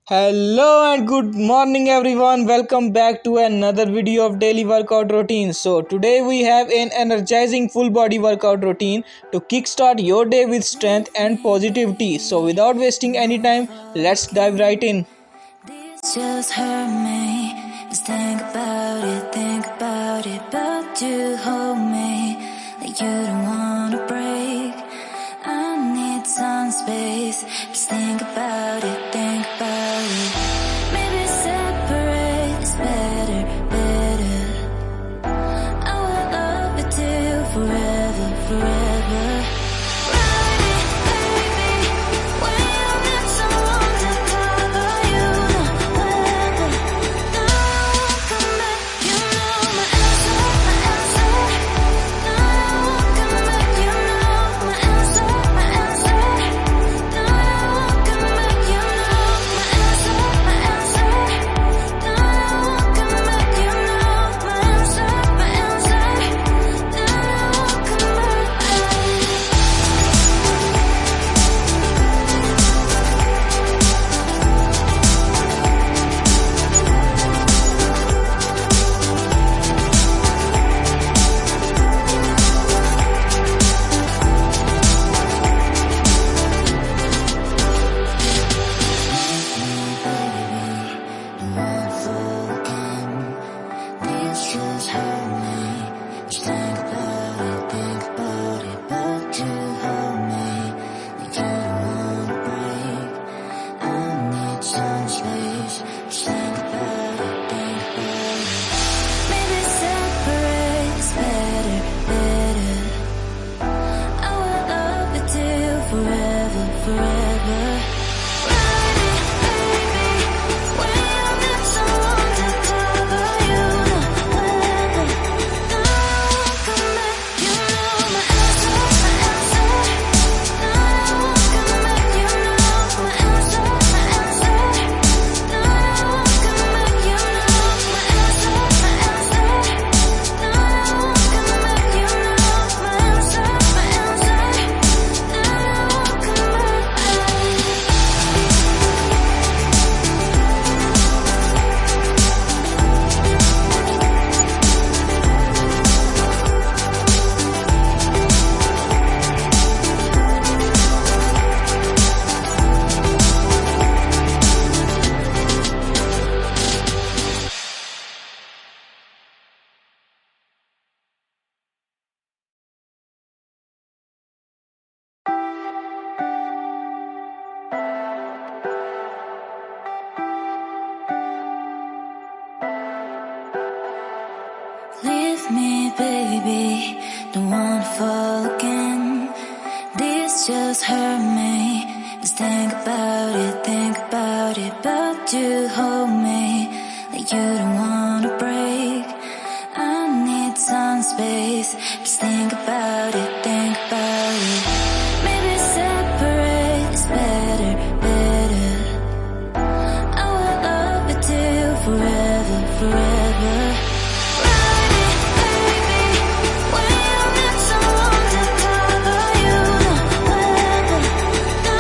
Hello and good morning everyone. Welcome back to another video of daily workout routine. So today we have an energizing full body workout routine to kickstart your day with strength and positivity. So without wasting any time, let's dive right in. This just hurt me. Just think about it, but you hold me like you don't wanna break. I need some space. Just think about it, think about it. Maybe separate is better, better. I will love you till forever, forever. Ride it, baby. When you need someone to cover you, no weather. No one come back. You know my answer, my answer. No one come back. You know my answer, my answer. No one come back. You know my answer, my answer. No one come back. You know my answer, my answer. No one come back. This just hurt me. Just think about it, but you hold me like you don't wanna break. I need some space. Just think about it, think about it. Maybe separate is better, better. I will love you till forever, forever. Ride it, baby. When you need someone to cover you, no weather. No one come back. You know my answer, my answer. No one come back. You know my answer, my answer. No one come back. You know my answer, my answer. No one come back. You know my answer, my answer. No one come Leave me, baby, don't wanna fall again. This just hurt me. Just think about it, but you hold me like you don't wanna break. I need some space. Just think about it, think about it. Maybe separate is better, better. I will love you till forever, forever. Ride it, baby. When you need someone to cover you, no weather. No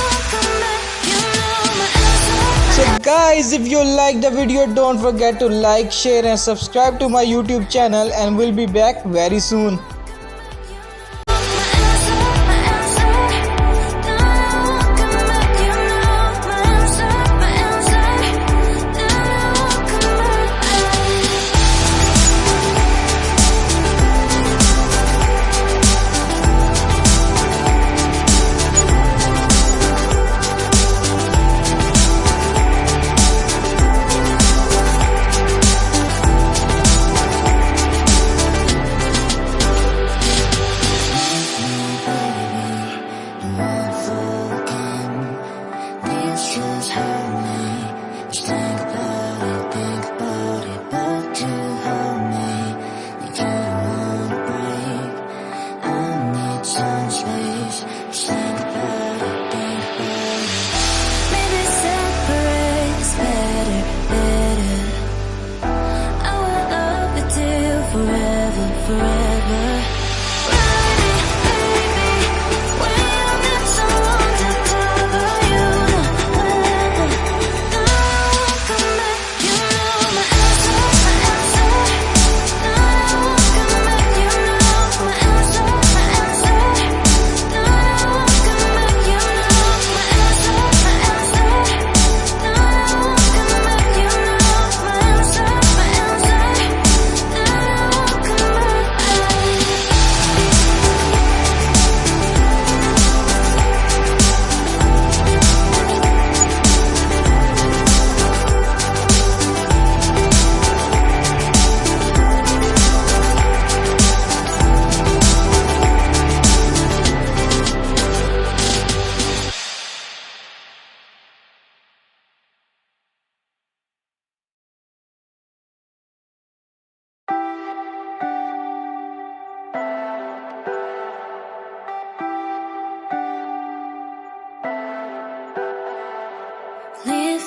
one come back. You know my answer, my So guys, if you like the video, don't forget to like, share and subscribe to my YouTube channel and we'll be back very soon.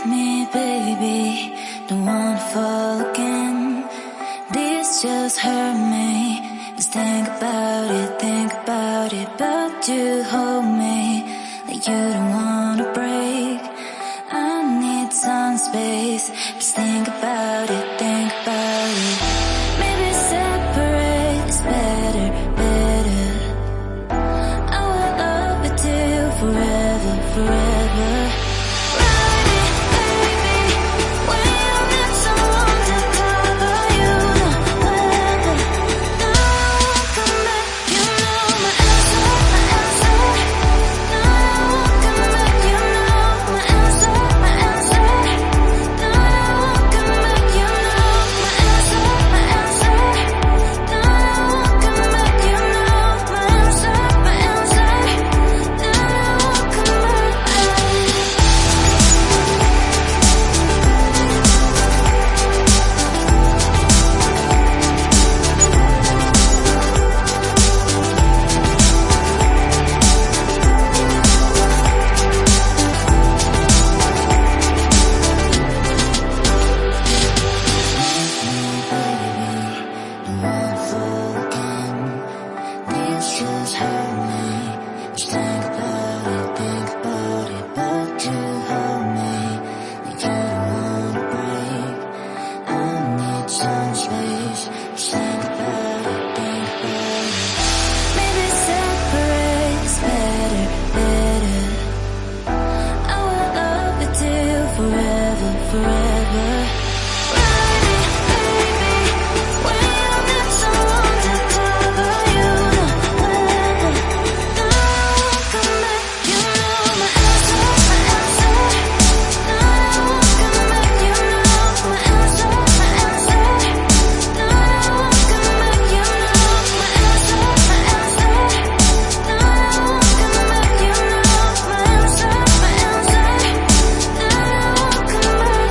me, baby, don't wanna fall again. This just hurt me. Just think about it, but you hold me like you don't wanna break. I need some space. Just think about it, maybe separate is better, better. I will love with you forever, forever. Ride it, baby, when you need someone to cover you. Wherever, now I won't come back. You know my answer, my answer. Now I won't come back. You know my answer, my answer. Now I won't come back. You know my answer, my answer. Now I won't come back. You know my answer, my answer. Now I won't come back. This just hurt me. Just think about it, but you hold me like you don't wanna break. I need some space. Just think about it. Maybe separate is better, better. I will love with you forever, forever. Ride it, baby, when you need someone to cover you. Wherever, now I won't come back. You know my answer, my answer. Now I won't come back. You know my answer, my answer. Now I won't come back. You know my answer, my answer. Now I won't come back. You know my answer, my answer. Now I won't come back.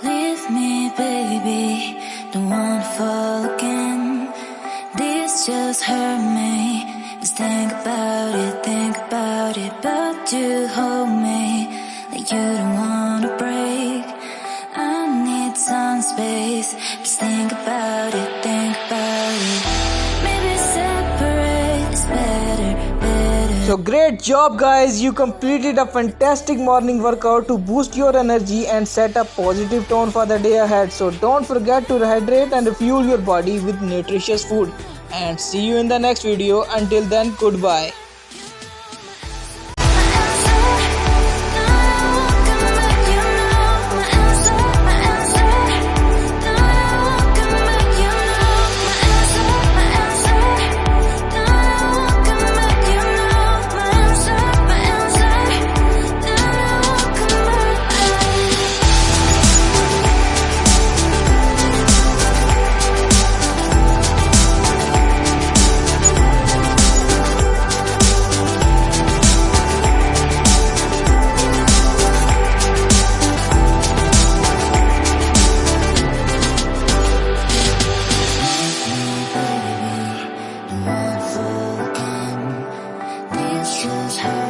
Leave me, baby, don't wanna fall again. This just hurt me. Just think about it, but you hold me like you don't wanna break. I need some space. Just think about it, maybe separate is better, better. So great job guys, you completed a fantastic morning workout to boost your energy and set a positive tone for the day ahead. So don't forget to hydrate and fuel your body with nutritious food. And see you in the next video. Until then, goodbye. Just hurt